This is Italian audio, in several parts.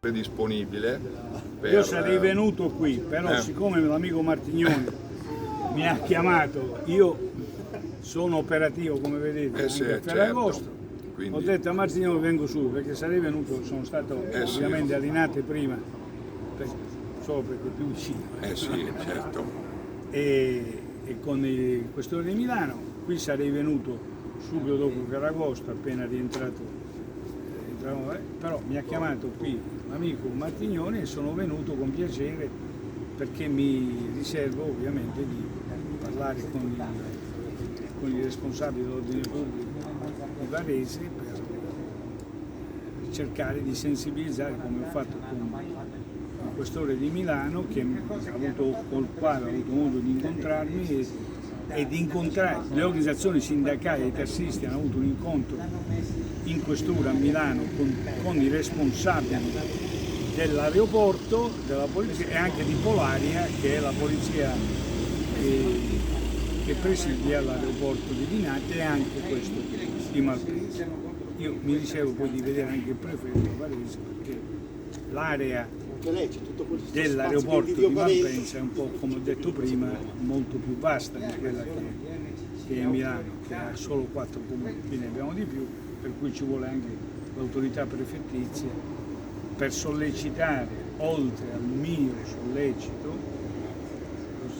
disponibile per... Io sarei venuto qui, però siccome l'amico Martignoni mi ha chiamato, io sono operativo come vedete anche a Ferragosto, Quindi... ho detto a Martignoni vengo subito perché sarei venuto, sono stato ovviamente a Linate prima, solo perché è più vicino. sì, certo. E con il questore di Milano, qui sarei venuto subito dopo Ferragosto, appena rientrato, però mi ha chiamato qui l'amico Martignoni e sono venuto con piacere perché mi riservo ovviamente di parlare con i responsabili dell'ordine pubblico di Varese per cercare di sensibilizzare, come ho fatto con il questore di Milano col quale ho avuto modo di incontrarmi e di incontrare le organizzazioni sindacali dei tassisti. Hanno avuto un incontro in questura a Milano con i responsabili dell'aeroporto, della polizia e anche di Polaria, che è la polizia che presidia l'aeroporto di Linate e anche questo di Malpensa. Io mi riservo poi di vedere anche il prefetto di Varese perché l'area dell'aeroporto di Malpensa è un po', come ho detto prima, molto più vasta di quella che è Milano, che ha solo 4 comuni, qui ne abbiamo di più, per cui ci vuole anche l'autorità prefettizia per sollecitare, oltre al mio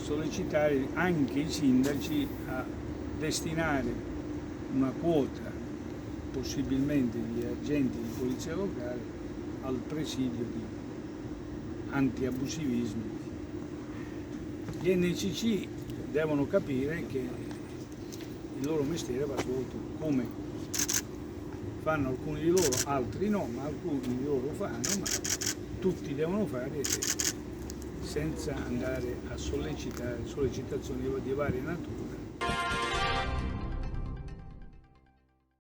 sollecitare anche i sindaci a destinare una quota, possibilmente di agenti di polizia locale, al presidio di anti-abusivismo. Gli NCC devono capire che il loro mestiere va svolto come fanno alcuni di loro, altri no, ma alcuni di loro fanno, ma tutti devono fare senza andare a sollecitazioni di varie nature.